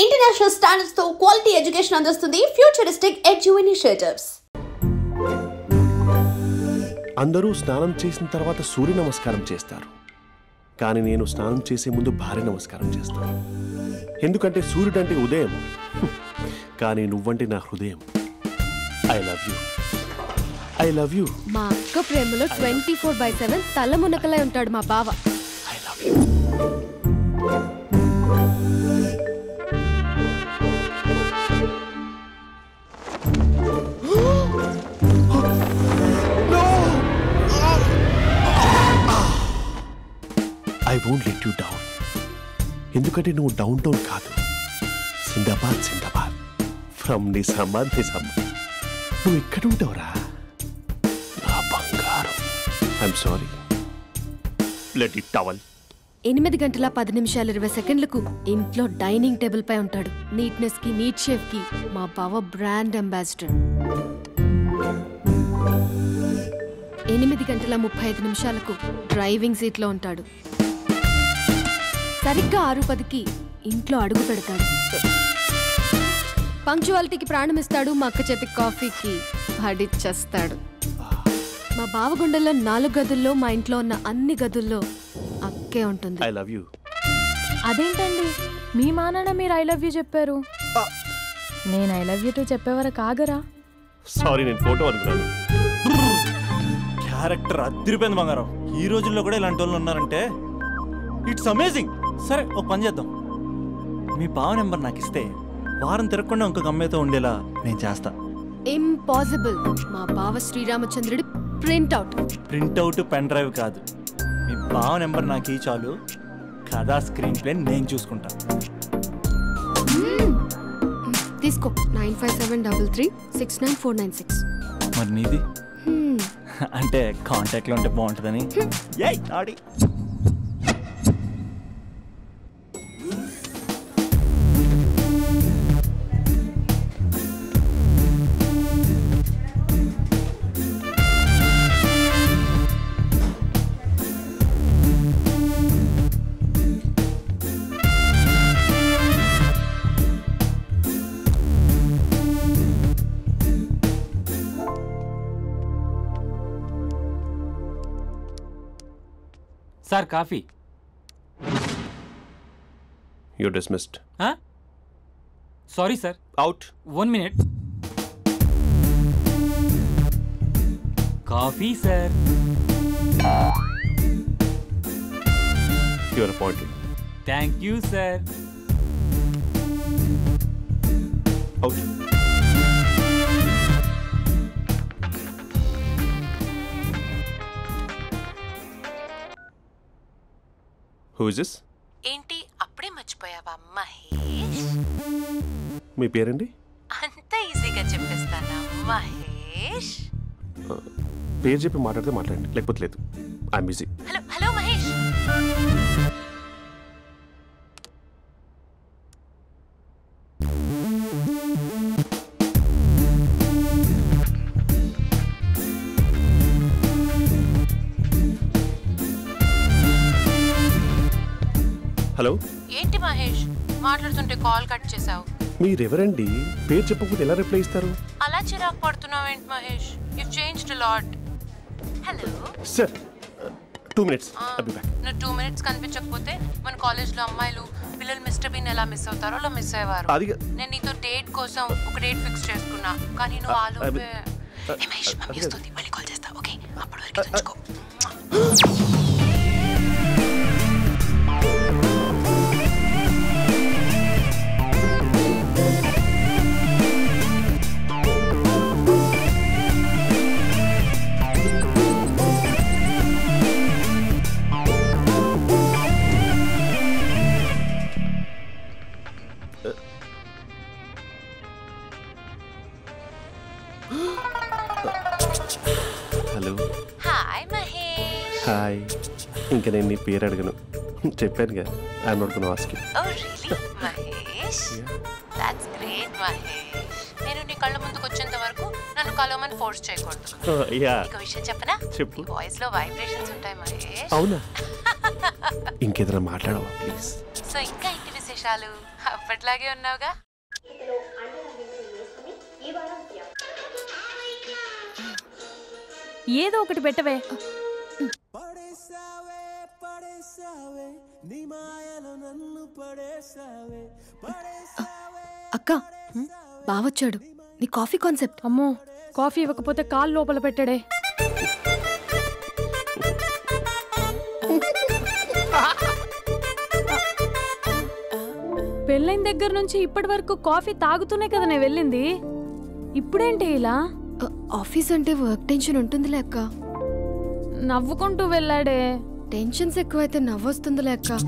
International standards తో quality education అందిస్తుంది futuristic edu initiatives. అందరూ స్నానం చేసిన తర్వాత సూర్య నమస్కారం చేస్తారు, కానీ నేను స్నానం చేసే ముందు భార్య నమస్కారం చేస్తాను. ఎందుకంటే సూర్యుడు అంటే ఉదయం, కానీ నువ్వంటే నా హృదయం. I love you, I love you. మా అక్క ప్రేమలో 24/7 తల మునకలై ఉంటాడు మా బావ. I love you. I won't let you down. ఎందుకంటే నువ్వు డౌన్ టౌన్ కాదు, జిందాబాద్ జిందాబాద్ ఫ్రమ్ నిజామాబాద్ నిజామాబాద్. నువ్వు ఇక్కడ ఉంటావురా నా బంగారం. I'm sorry, let it towel. 8 గంటల 10 నిమిషాలు 20 సెకండ్లకు ఇంట్లో డైనింగ్ టేబుల్ పై ఉంటాడు. నీట్నెస్ కి, నీట్ షేఫ్ కి మా బావ బ్రాండ్ అంబాసిడర్. 8 గంటల 35 నిమిషాలకు డ్రైవింగ్ సీట్ లో ఉంటాడు. సరిగ్గా 6:10కి ఇంట్లో అడుగు పెడతాడు. పంక్చువాలిటీకి ప్రాణమిస్తాడు. మా అక్క చేతి కాఫీకి పడిచ్చేస్తాడు. మా బావ గుండెల్లో 4 గదుల్లో, మా ఇంట్లో ఉన్న అన్ని గదుల్లో అక్కే ఉంటుంది. I love you. అదేంటండి మీ మానాన్న మీరు ఐ లవ్ యూ చెప్పారు, నేను ఐ లవ్ యూ టు చెప్పేవరకు ఆగరా? సారీ, నేను ఫోటో అనుకున్నాను. క్యారెక్టర్ అదిరిపోయింది బంగారం. ఈ రోజుల్లో కూడా ఇలాంటి వాళ్ళు ఉన్నారంటే ఇట్స్ అమేజింగ్. సరే, ఒక పని చేద్దాం. మీ బావ నెంబర్ నాకు ఇస్తే వారం తిరగకుండా ఇంకొక అమ్మాయితో ఉండేలా నేను చేస్తా. ఇంపాసిబుల్. మా బావ శ్రీరామచంద్రుడి ప్రింట్అవుట్. ప్రింట్అవుట్ పెన్ డ్రైవ్ కాదు, మీ బావ నెంబర్ నాకు ఈ చాలు. కథా స్క్రీన్ ప్లే నేను చూసుకుంటా. తీసుకో. 9573369496. మరి నీది? అంటే కాంటాక్ట్లో ఉంటే బాగుంటుందని. ఆడి sir coffee. You're dismissed. Sorry sir. Out. 1 minute. Coffee sir. You are appointed. Thank you sir. Out. Who is this? ఏంటి అప్పుడే మర్చిపోయావా మహేష్? మీ పేరండి? అంత ఈజీగా చెప్పేస్తానా మహేష్? పేరు చెప్పి మాట్లాడితే మాట్లాడండి, లేకపోతే లేదు. I'm busy. Hello hello Mahesh. Hello. ఏంటి మహేష్ మాట్లాడుతుంటే కాల్ కట్ చేసావు? మీరెవరండి? పేరు చెప్పకపోతే ఎలా రిప్లై ఇస్తారు? అలా చిరాకు పడుతున్నావు ఏంటి Mahesh? You changed a lot. Hello sir, 2 minutes. I'll be back. నువ్వు 2 minutes కనిపించకపోతే మన కాలేజ్లో అమ్మాయిలు పిల్లలు మిస్టర్ బీన్ ఎలా మిస్ అవుతారో అలా మిస్ అయ్యేవారు. నేను నీతో డేట్ కోసం ఒక డేట్ ఫిక్స్ చేసుకున్నా, కానీ నువ్వు ఆలోపే. మహేష్ మమ్మీ వస్తుంది, మళ్ళీ కాల్ చేస్తా. ఓకే, అప్పటి వరకు ఉంచుకో. హలో. హాయ్ మహేష్. హాయ్. ఇంకా నేను నీ పేరు అడగను, చెప్పాను కదా. I'm not gonna ask you. Oh really Mahesh? That's great Mahesh. నేను నీ కళ్ళ ముందుకు వచ్చేంత వరకు నన్ను కలవమని ఫోర్స్ చేయకూడదు. ఒక విషయం చెప్పనా? చెప్పు. వాయిస్ లో వైబ్రేషన్స్ ఉంటాయి మహేష్. అవునా? ఇంకేదైనా మాట్లాడవా ప్లీజ్? సో ఇంకా ఇంటి విశేషాలు విశేషాలు? అప్పట్లాగే ఉన్నావుగా. ఏదో ఒకటి పెట్టవే. అక్క బావొచ్చాడు. నీ కాఫీ కాన్సెప్ట్. అమ్మో, కాఫీ ఇవ్వకపోతే కాలు లోపల పెట్టాడే. పెళ్ళైన దగ్గర నుంచి ఇప్పటి వరకు కాఫీ తాగుతూనే కదా నేను వెళ్ళింది. ఇప్పుడేంటి ఇలా? ఆఫీస్ అంటే వర్క్ టెన్షన్ ఉంటుందిలే అక్క. నవ్వుకుంటూ వెళ్ళాడే. టెన్షన్స్ ఎక్కువైతే నవ్వొస్తుందిలే అక్క.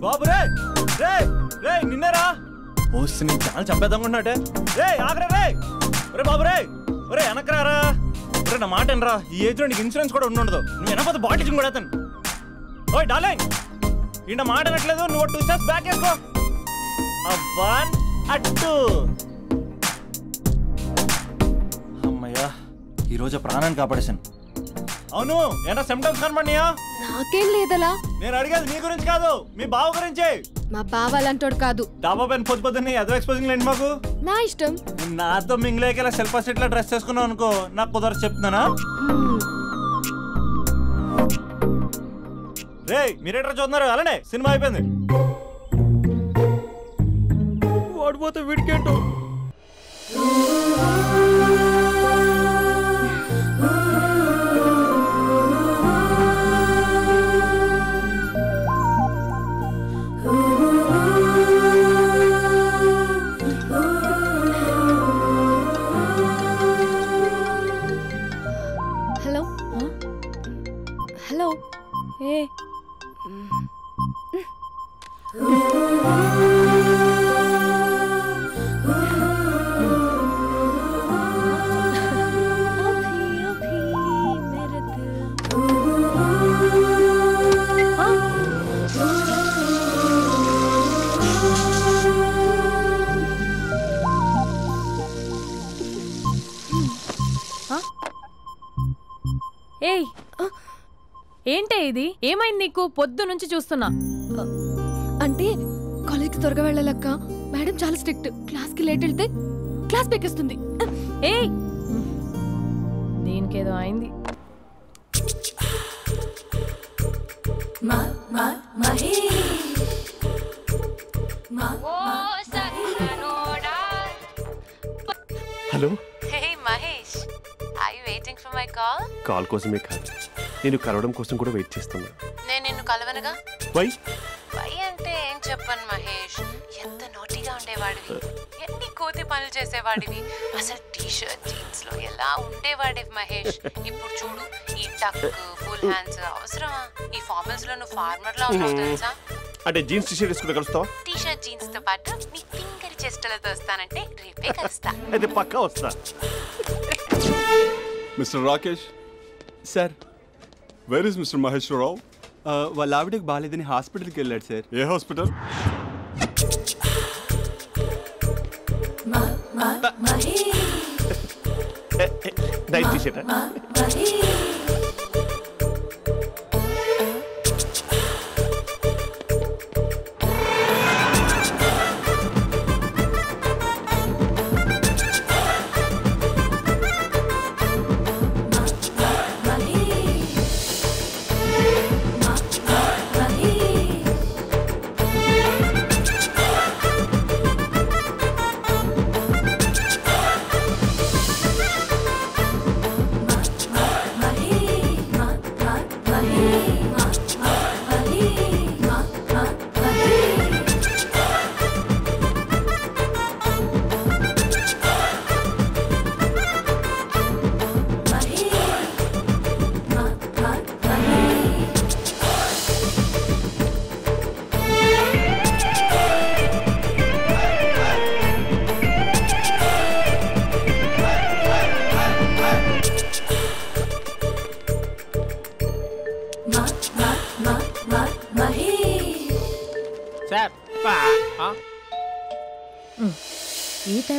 బాబు రే రే రే నిన్నరా ఓసి నేను చాలా చంపేద్దామనుకున్నాటే. రే ఆగరా రే. ఒరే బాబు రే, ఒరే వెనకరారా. ఒరే నా మాట ఎనరా, ఈ ఏజ్లో నీకు ఇన్సూరెన్స్ కూడా ఉండదు. నువ్వు వెనకపోతే బాటిల్ కూడా అతను. ఓయ్ డార్లింగ్, ఈయన మాట అనట్లేదు. నువ్వు 2 స్టెప్స్ బ్యాక్ వేసుకో. అబ్బా అట్టు. అమ్మయ్యా, ఈరోజు ప్రాణాన్ని కాపాడేశాను. అవును, ఏనా సిమ్టమ్స్ కనబడినాయా? నాకేం లేదలా. నేను అడిగేది నీ గురించి కాదు, మీ బావ గురించి. మా బావ అలాంటోడు కాదు. డాబా పైన పొద్దు పొద్దున్నే ఎదో ఎక్స్పోజింగ్ లేండి మాకు. నా ఇష్టం. నాతో మింగిలేక సెల్ఫ్ అసెట్ లా డ్రెస్ చేసుకున్నావు అనుకో, నాకు కుదరదు చెప్తున్నానా? రే మీరేట్రా చూస్తున్నారు? అలానే సినిమా అయిపోయింది. వాడిపోతే వీడికేంటో. Hello hello. ఏ ఏయ్, ఏంటే ఇది? ఏమైంది నీకు? పొద్దు నుంచి చూస్తున్నా. అంటే కాలేజ్కి త్వరగా వెళ్ళాలక్క. మేడం చాలా స్ట్రిక్ట్. క్లాస్కి లేట్ వెళ్తే క్లాస్ పెక్కిస్తుంది. ఏయ్, దీనికేదో అయింది. Hello. Hey Mahesh, are you waiting for my call? Call కోసమే కాదు, నేను కలవడం కోసం కూడా వెయిట్ చేస్తున్నా. నేను నిన్ను కలవనుగా. వై అంటే ఏం చెప్పను మహేష్, ఎంత నోటీగా ఉండేవాడివి, ఎన్ని కోతి పనులు చేసేవాడివి, అసలు టీ షర్ట్ జీన్స్ లో ఎలా ఉండేవాడివి మహేష్. ఇప్పుడు చూడు, ఈ టక్ ఫుల్ హ్యాండ్స్ అవసరమా? ఈ ఫార్మల్స్ లో నువ్వు ఫార్మర్ లా ఉన్నావు తెలుసా? అంటే జీన్స్ టీ షర్ట్ వేసుకుంటే కలుస్తావా? టీ షర్ట్ జీన్స్ తో పాటు నీ ఫింగర్ చెస్టలతో వస్తానంటే రేపే కలుస్తా. అయితే పక్కా వస్తా. Mr Rakesh sir, where is Mr Maheswararao? వాళ్ళ ఆవిడకి బాగాలేదని హాస్పిటల్కి వెళ్ళాడు సార్. ఏ హాస్పిటల్? Night T shirt.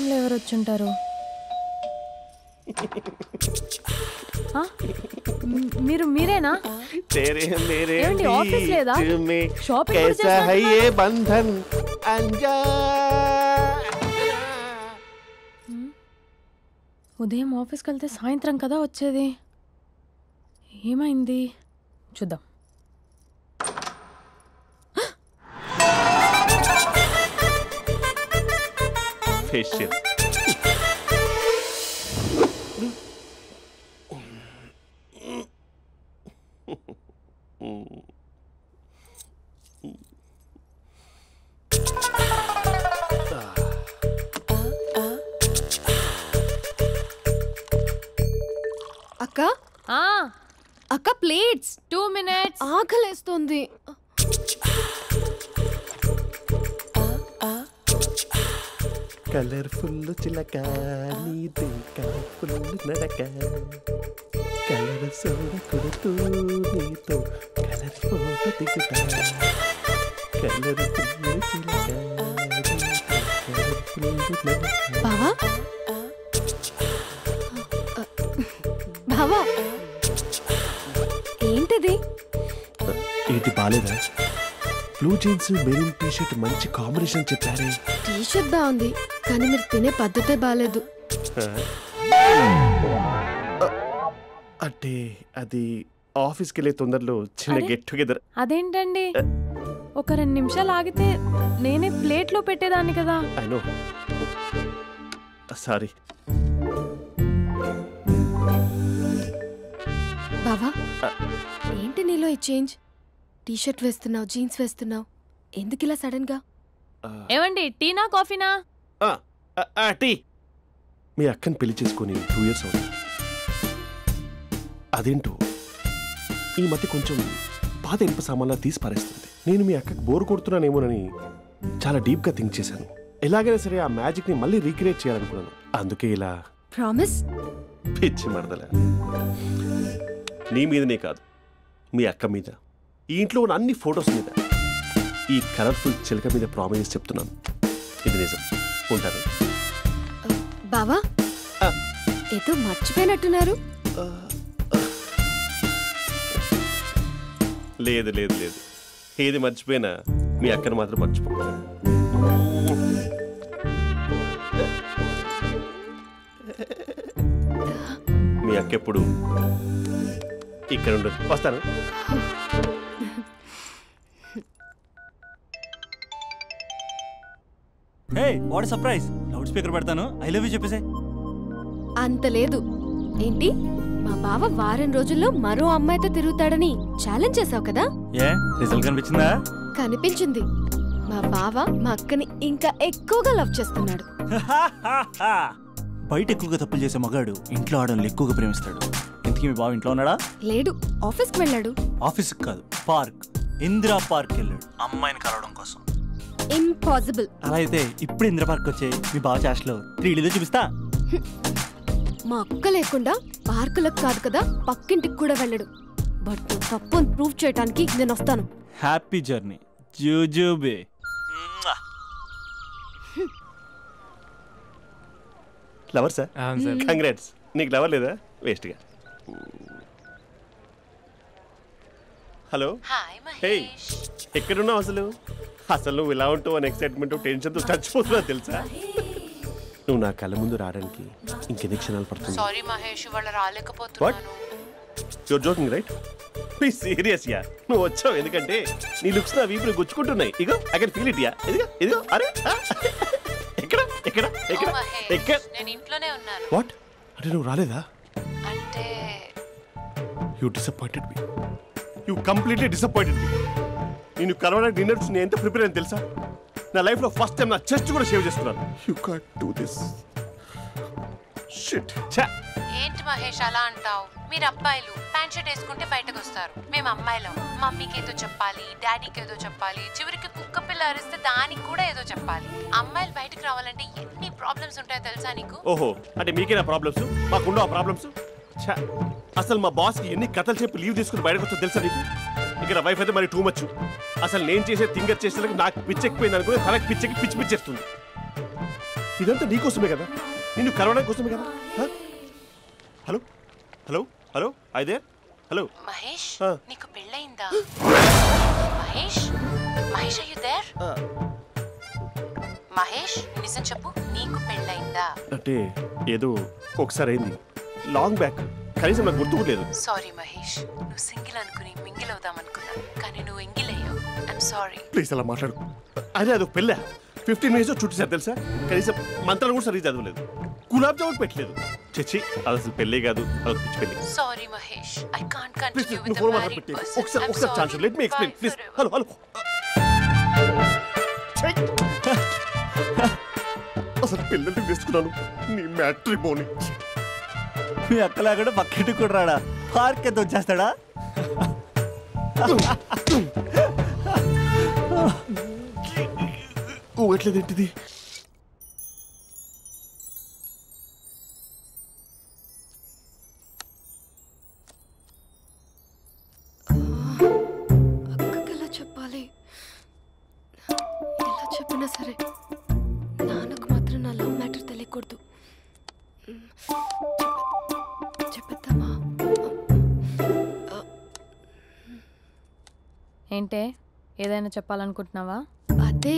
టైంలో ఎవరు వచ్చుంటారు? మీరేనా? ఏమండి ఆఫీస్ లేదా? షాపింగ్ బంధన్ ఉదయం ఆఫీస్కి వెళ్తే సాయంత్రం కదా వచ్చేది. ఏమైంది చూద్దాం. ఫేషియల్ అక్క అక్క ప్లేట్స్ 2 minutes. ఆకలేస్తుంది. కలర్ఫుల్ చిలక నీదే కలర్ఫుల్ నడక కలర్ సోడ కొడుతూ నీతో కలర్ ఫోటో దిగుతా కలర్ఫుల్ చిలక బావా బావా ఏంటిది? ఏంటి బాలేదా? బ్లూ జీన్స్ మెరూన్ టీషర్ట్ మంచి కాంబినేషన్ చెప్పారే. టీషర్ట్ బాగుంది కానీ మీరు తినే పద్ధతే బాలేదు. అంటే అది ఆఫీస్కి వెళ్ళే తొందరలో చిన్న గెట్ టుగెదర్. అదేంటండి ఒక 2 నిమిషాలు ఆగితే నేనే ప్లేట్లో పెట్టేదాన్ని కదా. I know sorry. బావా ఏంటి నీలో ఈ చేంజ్? టీషర్ట్ వేస్తున్నావు, జీన్స్ వేస్తున్నావు, ఎందుకు ఇలా సడన్ గా? ఏమండి టీనా కాఫీనా? టీ. మీ అక్కని పెళ్లి చేసుకొని 2 years అవుతుంది. అదేంటో ఈ మధ్య కొంచెం పాత ఇనుప సామాన్లా తీసి పారేస్తుంది. నేను మీ అక్కకి బోర్ కొడుతున్నానేమోనని చాలా డీప్గా థింక్ చేశాను. ఎలాగైనా సరే ఆ మ్యాజిక్ని మళ్ళీ రీక్రియేట్ చేయాలనుకున్నాను. అందుకే ఇలా. ప్రామిస్? పిచ్చి మరదల, నీ మీదనే కాదు మీ అక్క మీద, ఈ ఇంట్లో ఉన్న అన్ని ఫొటోస్ మీద, ఈ కలర్ఫుల్ చిలక మీద ప్రామిస్ చెప్తున్నాను. ఇది నిజం. ఉంటాను. బావా ఏదో మర్చిపోయినట్టున్నారు. లేదు లేదు లేదు, ఏది మర్చిపోయినా మీ అక్కను మాత్రం మర్చిపో. మీ అక్క ఎప్పుడు ఇక్కడ ఉండదు. వస్తాను. Hey what surprise. Loud speaker పెడతాను, ఐ లవ్ యూ చెప్పేసే. అంత లేదు. ఏంటి మా బావ వారం రోజుల్లో మరో అమ్మాయితో తిరుగుతాడని ఛాలెంజ్ చేసావు కదా? ఏ రిజల్ట్ కనిపించిందా? కనిపించింది. మా బావ మా అక్కని ఇంకా ఎక్కువగా లవ్ చేస్తున్నాడు. బయట ఎక్కువగా తప్పులు చేసే మగాడు ఇంట్లో ఆడవాళ్ళు ఎక్కువగా ప్రేమిస్తాడు. ఇంతకీ మీ బావ ఇంట్లో ఉన్నాడా? లేడు, ఆఫీస్కి వెళ్ళాడు. ఆఫీస్కి కాదు, పార్క్, ఇందిరా పార్క్ వెళ్ళాడు అమ్మాయిని కలవడం కోసం. ఇంపాసిబుల్. అలా అయితే ఇప్పుడు ఇందిరా పార్క్ వచ్చే మీ బావ చాష్లో 3Dలో చూపిస్తా. మా అక్క లేకుండా పార్కులకు కాదు కదా పక్కింటికి కూడా వెళ్ళడు. బట్ తప్పు అని ప్రూవ్ చేయడానికి నేను వస్తాను. హ్యాపీ జర్నీ జూజూబే. Lover sir? కంగ్రాట్స్. నీకు లవర్ లేదా? వేస్ట్గా. హలో. హే, ఎక్కడున్నావు అసలు? అసలు నువ్వు ఇలా ఉంటావు అని ఎక్సైట్మెంట్ టెన్షన్తో చచ్చిపోతున్నావు తెలుసా? నువ్వు నా కళ్ళ ముందు రావడానికి ఇంకెన్ని క్షణాలు పడుతుంది? సారీ మహేష్, వాళ్ళు రాలేకపోతున్నాను. Your joking right? Please serious yeah. నువ్వు వచ్చావు ఎందుకంటే నీ లుక్స్ నా వీపులు గుచ్చుకుంటున్నాయి. ఇగో I can feel it yeah. ఇదిగో ఇదిగో. అరే ఎక్కడ ఎక్కడ ఎక్కడ ఎక్కడ? నేను ఇంట్లోనే ఉన్నాను. వాట్ అంటే నువ్వు రాలేదా? అంటే you disappointed me. You completely disappointed me. నేను కలవడానికి డిన్నర్స్ నేను ఎంత ప్రిపేర్ అని తెలుసా? నా లైఫ్లో ఫస్ట్ టైం నా చెస్ట్ కూడా సేవ్ చేసుకున్నాను. You can't do this shit. ఏంటి మహేష్ అలా అంటావు? మీరు అబ్బాయిలు ప్యాంట్ షర్ట్ వేసుకుంటే బయటకు వస్తారు. మేము అమ్మాయిలం మమ్మీకి ఏదో చెప్పాలి, డాడీకి ఏదో చెప్పాలి, చివరికి కుక్క పిల్ల అరిస్తే దానికి కూడా ఏదో చెప్పాలి. అమ్మాయిలు బయటకు రావాలంటే ఎన్ని ప్రాబ్లమ్స్ ఉంటాయో తెలుసా నీకు? ఓహో, అంటే మీకేనా ప్రాబ్లమ్స్? మాకుండా ప్రాబ్లమ్స్? అసలు మా బాస్కి ఎన్ని కథలు చెప్పి లీవ్ తీసుకుని బయటకు వచ్చో తెలుసా నీకు? ఇక్కడ వైఫ్ అయితే మరి టూ మచ్. అసలు నేను చేసే థింగర్ చేసేందుకు నాకు పిచ్చెక్కిపోయింది అనుకుని తనకు పిచ్చెక్కి పిచ్చి పిచ్చేస్తుంది. ఇదంతా నీకోసమే కదా, నిన్ను కరోనా కోసమే కదా. హలో హలో హలో అయితే హలో మహేష్, నీకు పెళ్ళయిందా? Mahesh, Mahesh are you there? Mahesh, నిజం చెప్పు, నీకు పెళ్ళయిందా? అంటే ఏదో ఒకసారి అయింది, లాంగ్ బ్యాక్, కనీసం నాకు గుర్తుకు లేదు. సారీ మహేష్, నువ్వు సింగిల్ అనుకుని మింగిల్ అవుదాం అనుకున్నా, కానీ నువ్వు ఎంగిల్ అయ్యావు. I'm sorry. ప్లీజ్ అలా మాట్లాడు. అదే అదొక పెళ్ళా, 15 minutes చుట్టూ సార్ తెలుసా, కనీసం మంత్రాలు కూడా సరిగ్గా చదవలేదు, గులాబ్ జామున్ పెట్టలేదు. చచ్చి, అది అసలు పెళ్ళే కాదు, అదొక పిచ్చి పెళ్ళి. Sorry Mahesh, I can't continue with the phone married మాట్లాడి పర్సన్. ఒకసారి chance let me explain please. Hello hello అసలు పెళ్ళంటే తీసుకున్నాను నీ మ్యాట్రీ బోని. మీ అక్కలాగడ పక్కింటికి కూడా రాడా, పార్క్ ఎంత వచ్చేస్తాడా? ఎట్లేదేంటిది? అక్కకి ఎలా చెప్పాలి? ఎలా చెప్పినా సరే నాన్నకు మాత్రం నా లవ్ మ్యాటర్ తెలియకూడదు. చెప్పేద్దామా? ఏంటే, ఏదైనా చెప్పాలనుకుంటున్నావా? అదే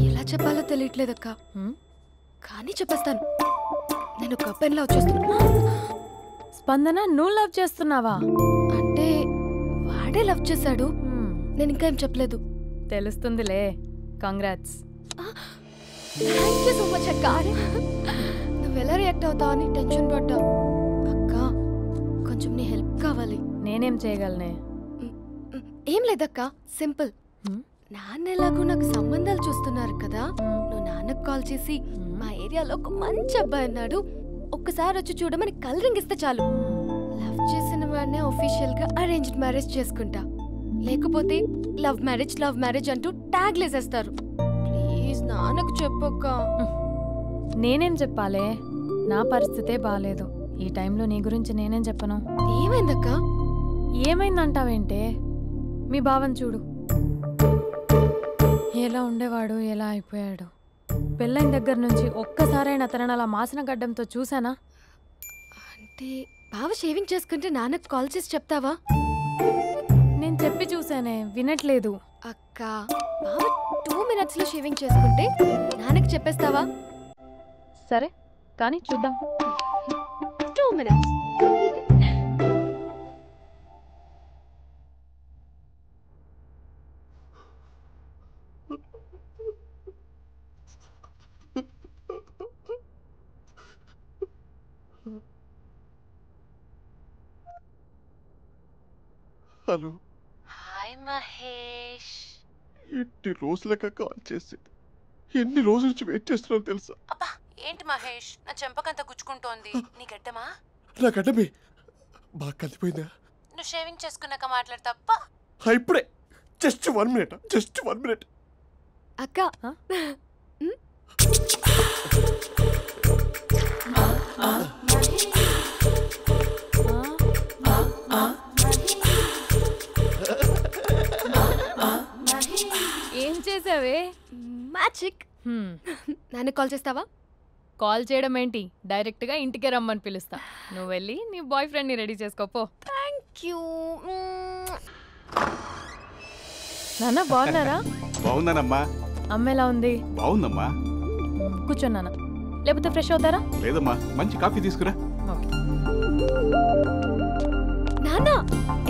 ఎలా చెప్పాలో తెలియట్లేదక్క, కానీ చెప్పేస్తాను. నేను ఒక అబ్బాయిలా వచ్చేస్తున్నా. స్పందన, నువ్వు లవ్ చేస్తున్నావా? అంటే వాడే లవ్ చేశాడు, నేను ఇంకా ఏం చెప్పలేదు. తెలుస్తుందిలే. Congrats. Thank you so much అక్క. నువ్వు ఎలా రియాక్ట్ అవుతావు అని టెన్షన్ పడ్డా. అక్క, కొంచెం నీ హెల్ప్ కావాలి. నేనేం చేయగలనే? ఏం లేదక్క, సింపుల్. నాన్న ఎలాగో నాకు సంబంధాలు చూస్తున్నారు కదా, నువ్వు నాన్నకు కాల్ చేసి మా ఏరియాలో ఒక మంచి అబ్బాయి అన్నాడు, ఒక్కసారి వచ్చి చూడమని కలరింగ్ ఇస్తే చాలు. లవ్ చేసిన వాడినే ఒఫీషియల్ గా అరేంజ్డ్ మ్యారేజ్ చేసుకుంటా. లేకపోతే లవ్ మ్యారేజ్ అంటూ ట్యాగ్ లేసేస్తారు. ప్లీజ్ నాన్నకు చెప్పక్క. నేనేం చెప్పాలే? నా పరిస్థితే బాలేదు. ఈ టైంలో నీ గురించి నేనేం చెప్పను? ఏమైందక్క? ఏమైందంటావేంటే? మీ భావం చూడు, ఎలా ఉండేవాడు, ఎలా అయిపోయాడు. పెళ్ళైన దగ్గర నుంచి ఒక్కసారైనా తనని అలా మాసిన గడ్డంతో చూసానా? అంటే బావ షేవింగ్ చేసుకుంటే నాన్నకు కాల్ చేసి చెప్తావా? నేను చెప్పి చూసానే, వినట్లేదు. అక్క, బావ 2 minutes లో షేవింగ్ చేసుకుంటే నాన్నకు చెప్పేస్తావా? సరే, కానీ చూద్దాం. 2 minutes. హలో. హాయ్ మహేష్. ఎన్ని రోజులక కాల్ చేసేది, ఎన్ని రోజుల నుంచి వెయిట్ చేస్తున్నాను తెలుసా? అబ్బా, ఏంటి మహేష్, నా చెంపకంత గుచ్చుకుంటోంది. నీ గడ్డమా? నా గడ్డమే బాగా కలిపోయిందా? నువ్వు షేవింగ్ చేసుకున్నాక మాట్లాడు తప్ప. ఇప్పుడే జస్ట్ 1 minute. అక్క, ఏం చేసావే? మ్యాజిక్. నాన్న కాల్ చేస్తావా? కాల్ చేయడం ఏంటి, డైరెక్ట్ గా ఇంటికే రమ్మని పిలుస్తా. నువ్వు వెళ్ళి నీ బాయ్ ఫ్రెండ్ ని రెడీ చేసుకోపో. Thank you. నాన్న, బాగున్నారా? బాగున్నానమ్మా. అమ్మ ఎలా ఉంది? బాగుందమ్మా. కూర్చోన్నానా, లేకపోతే ఫ్రెష్ అవుతారా? లేదమ్మా, మంచి కాఫీ తీసుకురా. నాన్న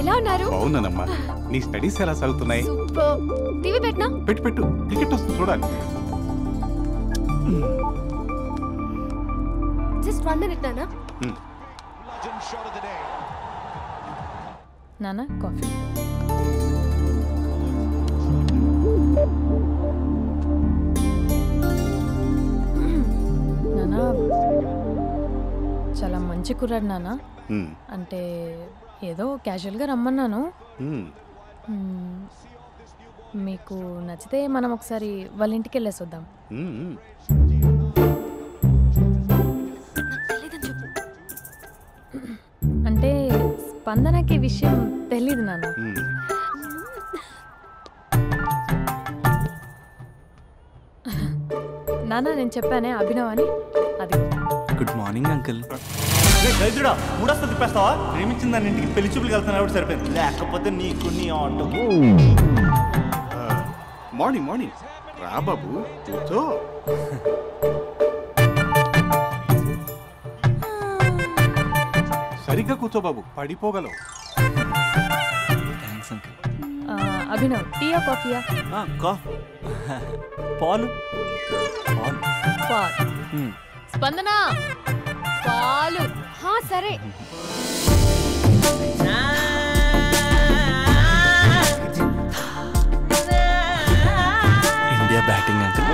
ఎలా ఉన్నారు? బాగున్నానమ్మా. నీ స్టడీస్ ఎలా సాగుతున్నాయి? సూపర్. టీవీ పెట్టనా? పెట్టు, టికెట్ వస్తుంది చూడాలి. జస్ట్ 1 minute నాన్న. నాన్న, కాఫీ. నాన్న, చాలా మంచి కుర్రాడు నాన్న. అంటే ఏదో క్యాజువల్గా రమ్మన్నాను. మీకు నచ్చితే మనం ఒకసారి వాళ్ళ ఇంటికి వెళ్ళేసి వద్దాం. అంటే స్పందనకి విషయం తెలీదు నాన్న. నాన్న నేను చెప్పానే అభినవ్ అని, అది. Good morning uncle. గైజుడా మూడొస్తా తిప్పేస్తావా? ప్రేమించిన దాని ఇంటికి పెళ్లి చూపులు వెళ్తాను కాబట్టి సరిపోయింది, లేకపోతే నీకు నీ ఆటో. మార్నింగ్ మార్నింగ్ రా బాబు, కూర్చో. సరిగ్గా కూర్చో బాబు, పడిపోగలవు. Thanks uncle. అభినవ్ టీయా కాఫీయా? పాలు. పాలు. స్పందన పాలు. సరే. India batting uncle.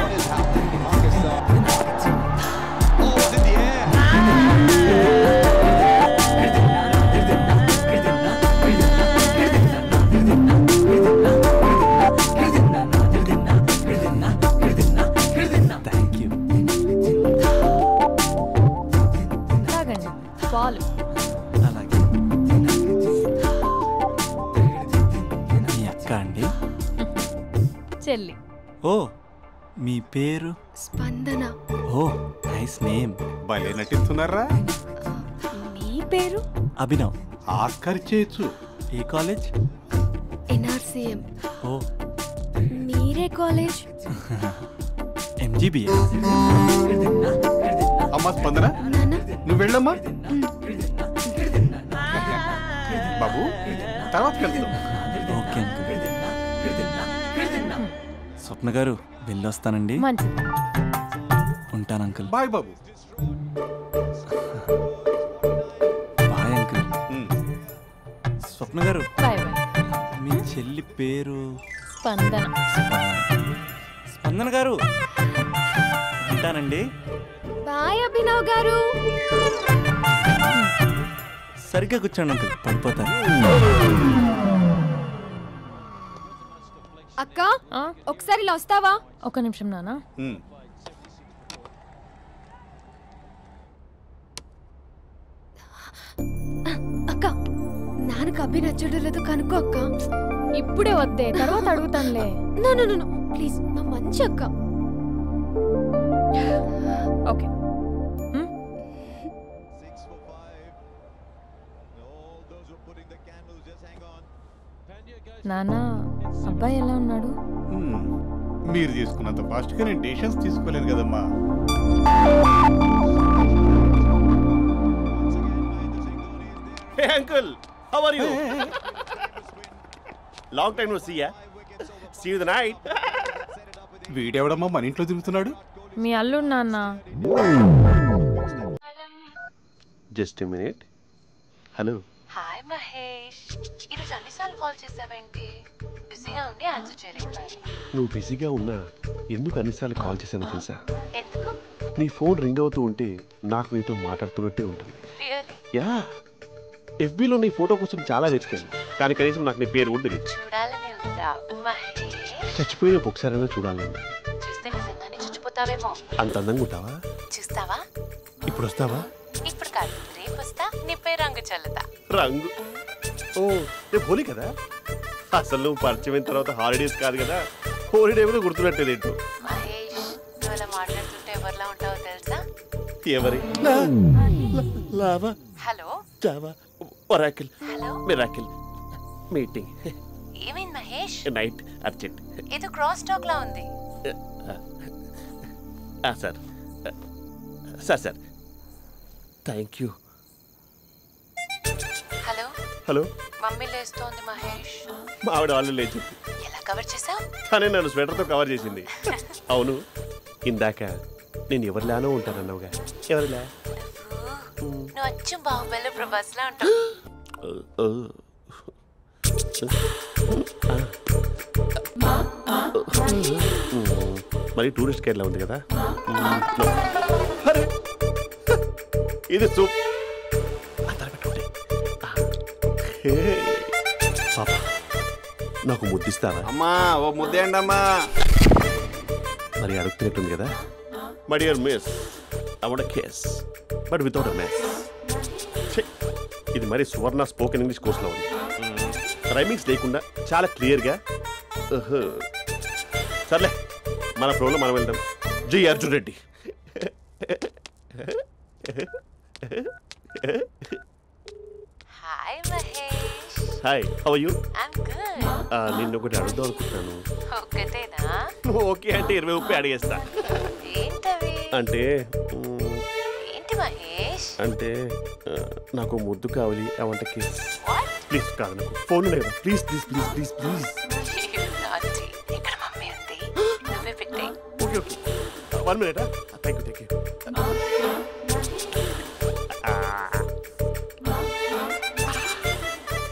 పాలు. అలాగే. మీ అక్క అండి? చెల్లి. ఓ, మీ పేరు? స్పందన. ఓ, నైస్ నేమ్. భలే నటిస్తున్నారా? మీ పేరు? అభినవ్. ఆస్కర్ చేయొచ్చు. ఏ కాలేజ్? NRCM. ఓ, మీరే కాలేజ్? MGBA. అమ్మా స్పందన, నువ్వు వెళ్ళమ్మా. బాబు తర్వాత వెళ్తాం. Okay uncle. స్వప్న గారు వెళ్ళొస్తానండి. ఉంటాను అంకుల్. బాయ్ బాబు. Bye uncle. స్వప్న గారు, బాయ్ బాయ్. మీ చెల్లి పేరు? స్పందన. స్పందన గారు ఉంటానండి. బాయ్ అభినవ్ గారు. సరిగ్గా కూర్చోండి అంకుల్, పడిపోతారు. అక్క ఒకసారి ఇలా వస్తావా? ఒక నిమిషం నాన్న. అక్క నాన్నకు అభి నచ్చడం లేదో కనుక్కో అక్క. ఇప్పుడే వద్దే, తర్వాత అడుగుతానులే. నో నో నో ప్లీజ్, నా మంచి అక్క. ఓకే. నాన్న అబ్బాయి ఎలా ఉన్నాడు? మీరు తీసుకున్నంత ఫాస్ట్గా నేను డెసిషన్స్ తీసుకోలేదు కదమ్మా. Hey uncle, how are you? Long time no see ya. See you the night. వీడెవడమ్మా మన ఇంట్లో తిరుగుతున్నాడు? మీ అల్లుడు నాన్న. Just a minute. Hello. Hi Mahesh, ఈరోజు అన్నిసార్లు కాల్ చేసావేంటి? బిజీగా ఉండి ఆన్సర్ చేయలేదు. నువ్వు బిజీగా ఉన్నా ఎందుకు అన్నిసార్లు కాల్ చేశానో తెలుసా? ఎందుకు? నీ ఫోన్ రింగ్ అవుతూ ఉంటే నాకు నీతో మాట్లాడుతున్నట్టే ఉంటుంది. యా, FBలో నీ ఫోటో కోసం చాలా వెతికాను, కానీ కనీసం నాకు నీ పేరు కూడా తెలియదు. చూడాలని ఉందా మహేష్? చచ్చిపోయిన ఒకసారైనా చూడాలని. చూస్తే నిజంగానే చచ్చిపోతావేమో. అంత అందంగా ఉంటావా? చూస్తావా? ఇప్పుడు వస్తావా? ఇప్పుడు కాదు, రేపు వస్తా, నీపై రంగు చల్లుతా. రంగు? ఓ, రేపు హోలీ కదా. అసలు నువ్వు పరిచయం తర్వాత హాలిడేస్ కాదు కదా, హోలిడే కూడా గుర్తుపెట్టేది ఏంటో. మహేష్, నువ్వు అలా మాట్లాడుతుంటే ఎవరిలా ఉంటావో తెలుసా? ఎవరి? Lava, hello, Java, Oracle, hello, miracle, meeting. ఏమైంది మహేష్? Night urgent. ఏదో క్రాస్ టాక్ లా ఉంది. Sir sir sir thank you. Hello hello, mummy లేస్తోంది మహేష్. మా ఆవిడ వాళ్ళు లేచి ఎలా కవర్ చేసావు? తనే నన్ను స్వెటర్తో కవర్ చేసింది. అవును, ఇందాక నేను ఎవరిలానో ఉంటానన్నావుగా, ఎవరిలా? నువ్వు అచ్చం బాహుబలి ప్రభాస్ లా ఉంటావు. మరి టూరిస్ట్ గైడ్లా ఉంది కదా. ఇది సూప్. పాప, నాకు ముద్దిస్తావా? అమ్మా ఓ ముద్దేయండి అమ్మా. మరి అడుగుతున్నట్టుంది కదా. My dear miss, I want a kiss but without a mess. ఇది మరి సువర్ణ స్పోకెన్ ఇంగ్లీష్ కోర్సులో ఉంది. రైమింగ్స్ లేకుండా చాలా క్లియర్గా. సర్లే, మన ఫ్లోలో మనం వెళ్దాం. Jai Arjun Reddy. Hi Mahesh. Hi, how are you? I'm good. నిన్ను ఒకటి అడుగుదాం అనుకుంటున్నాను. ఒకటేనా? ఓకే అంటే 20 రూపాయలు అడిగేస్తా. ఏంటవి? అంటే ఏంటి మహేష్? అంటే నాకు ముద్దు కావాలి ఆ వంటకి. వాట్? ప్లీజ్ కాదు, నాకు ఫోన్ లేదా, please please please please please. ఇక్కడ మమ్మీ ఉంది, నువ్వే పెట్టే. Okay okay, 1 minute. Thank you.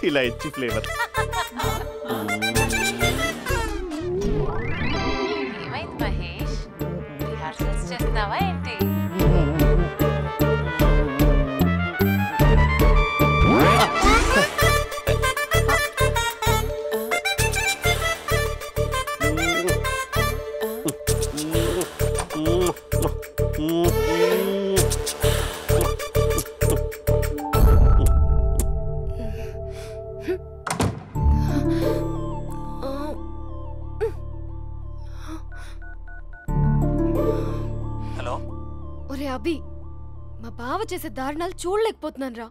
ఇలా ఇచ్చి ఫ్లేవర్. ఏమైంది మహేష్? రిహార్సల్స్ చేస్తున్నావా ఏంటి? ఒరే అభి, మా బావ చేసే దారుణాలు చూడలేకపోతున్నాను రా.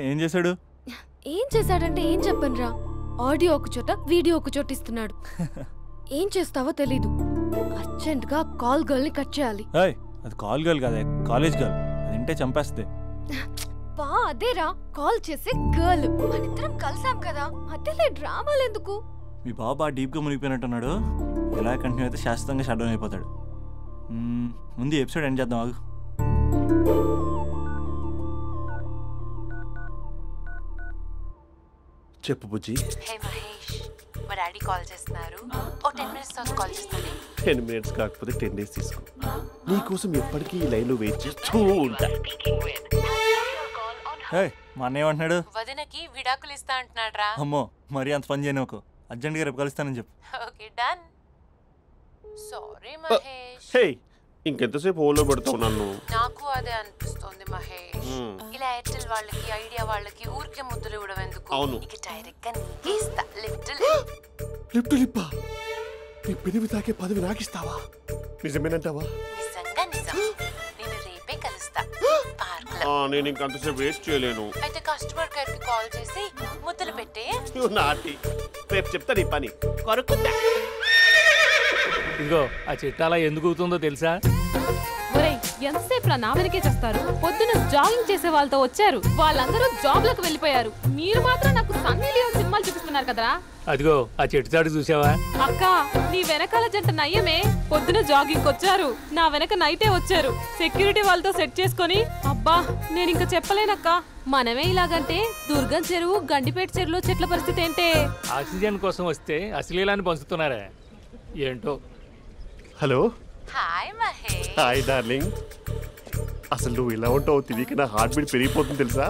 ఏం చేశాడు? ఏం చేశాడంటే ఏం చెప్పను రా. ఆడియో ఒక చోట, వీడియో ఒక చోట ఇస్తున్నాడు. ఏం చేస్తావో తెలీదు. అర్జెంట్ గా కాల్ గర్ల్ ని కట్ చేయాలి. అది కాల్ గర్ల్ కాదే, కాలేజ్ గర్ల్. అది వింటే చంపేస్తే. బా అదేరా, కాల్ చేసే గర్ల్. మనిద్దరం కలిసాం కదా, మధ్యలో డ్రామాలు ఎందుకు? మీ బాబా డీప్ గా మునిగిపోయినట్టున్నాడు. ఎలా కంటిన్యూ అయితే శాశ్వతంగా షట్ డౌన్ అయిపోతాడు. ముందు ఎపిసోడ్ ఎండ్ చేద్దాం, ఆగు. చెప్పు బుజ్జి. హే మహేష్, మా డాడీ కాల్ చేస్తున్నారు. ఓ 10 minutes తర్వాత కాల్ చేస్తాను. 10 minutes కాకపోతే 10 days తీసుకో. నీకోసం ఎప్పటికీ ఈ లైన్లో వెయిట్ చేస్తూ ఉంటా. మా అన్న ఏమంటున్నాడు? వదినకి విడాకులు ఇస్తా అంటున్నాడు రా. అమ్మో, మరీ అంత పని చేయను. అర్జెంట్గా రేపు కలుస్తానని చెప్పు. Okay done. సారీ మహేష్. హే, ఇంకెంతసేపు హోల్లో పెడతావు నన్ను? నాకు అదే అనిపిస్తుంది మహేష్. ఇలా ఎయిర్టెల్ వాళ్ళకి, ఐడియా వాళ్ళకి ఊరికే ముద్దులు ఇవ్వడం ఎందుకు? అవును. ఇక డైరెక్ట్ గా నీకే ఇస్తా. లిప్టు లిప్పా, నీ పెదవి తాకే పదవి నాకిస్తావా? నిజమేనంటావా? నిజంగా నిజం. నేను రేపే కలుస్తా పార్క్ లో. నేను ఇంకంతసేపు వెయిట్ చేయలేను. అయితే కస్టమర్ కేర్ కి కాల్ చేసి ముద్దులు పెట్టే. నాటి రేపు చెప్తా నీ పని. కొరుకుందా? ఇదిగో ఆ చెట్టు అలా ఎందుకు అవుతుందో తెలుసా? ఒరేయ్, ఎంతసేపు నా వెనకే చేస్తారు? పొద్దున జాగింగ్ చేసే వాళ్ళతో వచ్చారు, వాళ్ళందరూ జాబ్లకు వెళ్ళిపోయారు. మీరు మాత్రం నాకు సన్నీ లియోన్ సినిమాలు చూపిస్తున్నారు కదరా. అదిగో ఆ చెట్టు చాటు చూసావా? అక్క, నీ వెనకాల జంట నయ్యమే. పొద్దున జాగింగ్ వచ్చారు, నా వెనక నైటే వచ్చారు. సెక్యూరిటీ వాళ్ళతో సెట్ చేసుకొని, అబ్బా నేను ఇంకా చెప్పలేనక్క. మనమే ఇలాగంటే దుర్గం చెరువు, గండిపేట చెరువులో చెట్ల పరిస్థితి ఏంటే? ఆక్సిజన్ కోసం వస్తే అశ్లీలాన్ని పంచుతున్నారా ఏంటో. Hello. Hi Mahesh. Hi darling. అసలు నువ్వు ఇలా ఉంటావు తెలియక నా హార్ట్ బీట్ పెరిగిపోతుంది తెలుసా?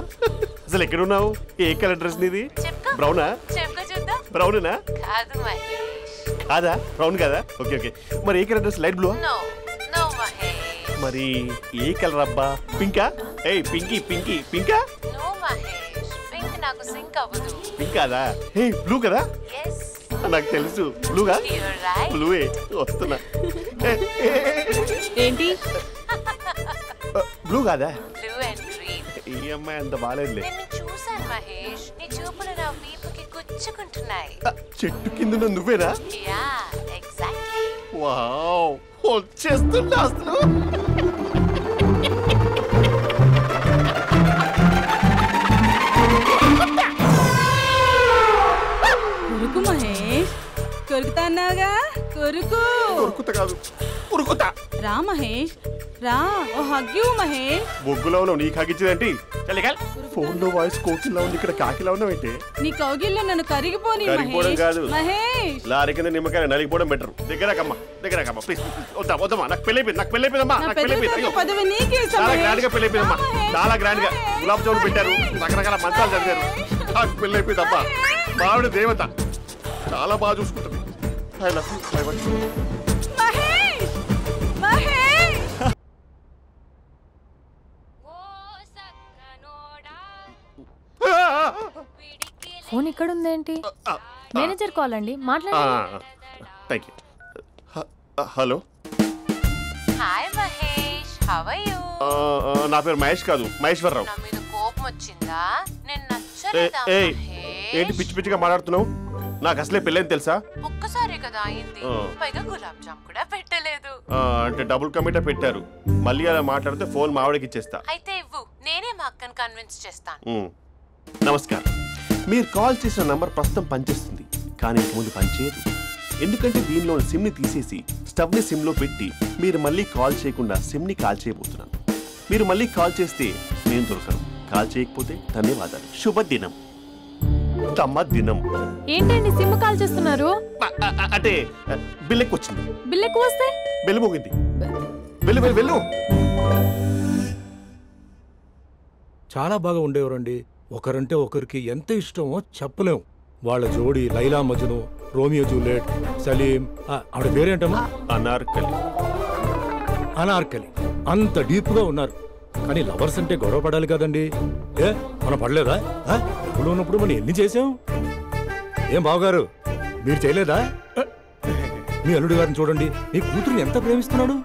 అసలు ఎక్కడ ఉన్నావు? ఏ కలర్ డ్రెస్ నీది? బ్రౌనా? బ్రౌనేనా? కాదు మహేష్. కాదా? బ్రౌన్ కదా? Okay okay. మరి ఏ colour dress? Light blue? No no Mahesh. మరి ఏ కలర్ అబ్బా? పింకా? ఏయ్ పింకీ పింకీ పింకా? నో మహేష్, పింక్ నాకు సింక్ అవ్వదు. పింక్ కాదా? ఏ బ్లూ కదా? yes. నాకు తెలుసు. బ్లూగా? you're right. బ్లూవే వస్తున్నా. ఏంటి? బ్లూ కాదా? Blue and green. ఈ అమ్మాయి అంత బాలేదులే. నిన్ను చూసాను మహేష్, నీ చూపులు నా వీపుకి గుచ్చుకుంటున్నాయి. చెట్టు కింద నువ్వేనా? Yeah exactly. వావ్, వచ్చేస్తున్నా అసలు. కొరుకు మహేష్, కొరుకుతా అన్నావుగా, కొరుకు. కొరుకుతా కాదు, ఉరుకుతా. రా మహేష్ రా, ఓ హగ్గు మహేష్. బొగ్గులో ఉన్నావు, నీకు హగ్గించదేంటి? ఫోన్ లో వాయిస్ కోకిలా ఉంది, ఇక్కడ కాకిలా ఉన్నావు ఏంటి? నీ కౌగిల్లో నన్ను కరిగిపోని కరిగిపోవడం కాదు మహేష్. లారీ కింద నిమ్మకాయ నలిగిపోవడం బెటర్. దగ్గరకమ్మా దగ్గరకమ్మా ప్లీజ్. వద్దా వద్దమ్మా, నాకు పెళ్ళైపోయింది, నాకు పెళ్ళైపోయిందమ్మా, నాకు పెళ్ళైపోయింది. పదవి నీకే ఇస్తా చాలా మహేష్. గ్రాండ్ గా పెళ్ళైపోయిందమ్మా, చాలా గ్రాండ్ గా. గులాబ్ జామున్ పెట్టారు, రకరకాల మంచాలు చదివారు. నాకు పెళ్ళైపోయిందమ్మా. మావిడ దేవత, చాలా బాగా చూసుకుంటుంది. I love you, I want you. Mahesh Mahesh. Phone ఇక్కడ ఉందేంటి? మేనేజర్ కాల్ అండి, మాట్లాడండి. Thank you. Hello. Hi how are you? నా పేరు మహేష్ కాదు, మహేశ్వరరావు. నా మీద కోపం వచ్చిందా? నేను నచ్చలేదా? ఏంటి పిచ్చి పిచ్చిగా మాట్లాడుతున్నావు? నాకు అసలే పెళ్ళని తెలుసా? ఒక్కసారి కదా అయింది, పైగా గులాబ్ జామ్ కూడా పెట్టలేదు. అంటే డబుల్ కమిటా పెట్టారు. మళ్ళీ అలా మాట్లాడితే ఫోన్ మావిడకి ఇచ్చేస్తా. అయితే ఇవ్వు, నేనే మా అక్కని కన్విన్స్ చేస్తాను. నమస్కారం. మీరు కాల్ చేసిన నంబర్ ప్రస్తుతం పనిచేస్తుంది, కానీ ఇంక ముందు పనిచేయదు. ఎందుకంటే దీనిలో సిమ్ని తీసేసి స్టవ్ని సిమ్లో పెట్టి మీరు మళ్ళీ కాల్ చేయకుండా సిమ్ని కాల్ చేయబోతున్నాను. మీరు మళ్ళీ కాల్ చేస్తే నేను దొరకను, కాల్ చేయకపోతే ధన్యవాదాలు. శుభదినం. తమ దినం. ఏంటండి సిమ్ కాల్ చేస్తున్నారు? అంటే బిల్ ఎక్కువ వచ్చింది. బిల్ ఎక్కువ వస్తే బెల్లు మోగింది. వెళ్ళు వెళ్ళు వెళ్ళు. చాలా బాగా ఉండేవారండి. ఒకరంటే ఒకరికి ఎంత ఇష్టమో చెప్పలేం. వాళ్ళ జోడి లైలా మజ్ను, రోమియో జూలియట్, సలీం, ఆవిడ పేరేంటమ్మా? అనార్కలి. అనార్కలి. అంత డీప్ గా ఉన్నారు. కానీ లవర్స్ అంటే గొడవ పడాలి కదండి. మనం పడలేదా? ఎప్పుడు ఉన్నప్పుడు మనం ఎన్ని చేసాం? ఏం బావగారు, మీరు చేయలేదా? మీ అల్లుడి గారిని చూడండి, మీ కూతురుని ఎంత ప్రేమిస్తున్నాడు.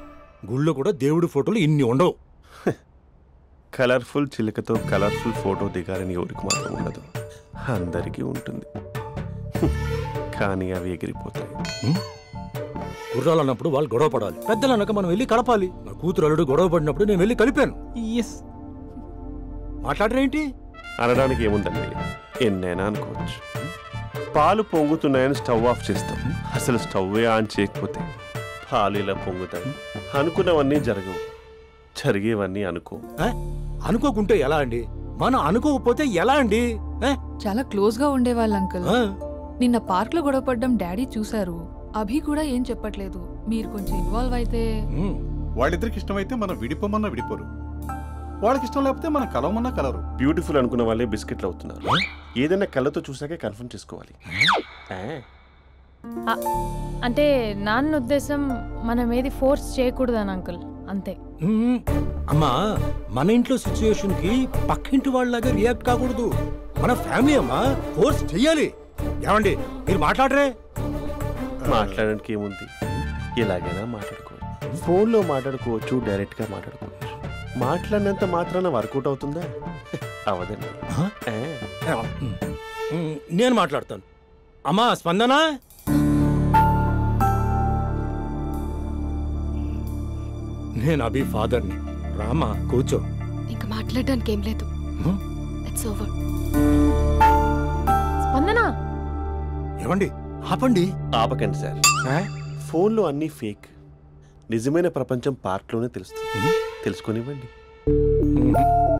గుళ్ళో కూడా దేవుడి ఫోటోలు ఇన్ని ఉండవు. కలర్ఫుల్ చిలుకతో కలర్ఫుల్ ఫోటో దిగాలని ఎవరికి మాత్రం ఉండదు, అందరికీ ఉంటుంది. కానీ అవి ఎగిరిపోతాయి. గుర్రాలు అన్నప్పుడు వాళ్ళు గొడవ పడాలి, పెద్దలు అన్నాక మనం వెళ్ళి కలపాలి. నా కూతురు అల్లుడు గొడవ పడినప్పుడు నేను వెళ్ళి కలిపాను. మాట్లాడరేంటి? అనడానికి ఏముందండి, ఎన్నైనా అనుకోవచ్చు. పాలు పొంగుతున్నాయని స్టవ్ ఆఫ్ చేస్తాం, అసలు స్టవ్వే ఆన్ చేయకపోతే పాలు ఇలా పొంగుతాయి. అనుకున్నవన్నీ జరగవు, జరిగేవన్నీ అనుకోకుంటే ఎలా అండి? మనం అనుకోకపోతే ఎలా అండి? చాలా క్లోజ్ గా ఉండేవాళ్ళు అంకుల్. నిన్న పార్క్ లో గొడవపడ్డం డాడీ చూశారు. అభి కూడా ఏం చెప్పట్లేదు. మీరు కొంచెం ఇన్వాల్వ్ అయితే. వాళ్ళిద్దరికి ఇష్టమైతే మనం విడిపోమన్నా విడిపోరు, వాళ్ళకి ఇష్టం లేకపోతే మనం కలవమన్నా కలరు. బ్యూటిఫుల్ అనుకున్న వాళ్ళే బిస్కెట్లు అవుతున్నారు. ఏదైనా కళ్ళతో చూసాకే కన్ఫర్మ్ చేసుకోవాలి. అంటే నాన్న ఉద్దేశం మనం ఏది ఫోర్స్ చేయకూడదని అంకుల్, అంతే. అమ్మా, మన ఇంట్లో సిచ్యుయేషన్ కి పక్కింటి వాళ్ళలాగా రియాక్ట్ కాకూడదు. మన ఫ్యామిలీ అమ్మా, ఫోర్స్ చెయ్యాలి. ఏమండి మీరు మాట్లాడరే? మాట్లాడడానికి ఏముంది, ఎలాగైనా మాట్లాడుకోవచ్చు. ఫోన్లో మాట్లాడుకోవచ్చు, డైరెక్ట్ గా మాట్లాడుకోవచ్చు. మాట్లాడినంత మాత్రాన వర్కౌట్ అవుతుందా? అవదండి. నేను మాట్లాడతాను. అమ్మా స్పందన, నేను అభి ఫాదర్ని. రామా కూర్చో. ఇంకా మాట్లాడడానికి ఏం లేదు. It's over. స్పందన. ఏమండి ఆపండి. ఆపకండి సార్. ఫోన్లో అన్నీ ఫేక్, నిజమైన ప్రపంచం పార్ట్లోనే తెలుస్తుంది. తెలుసుకొనివ్వండి.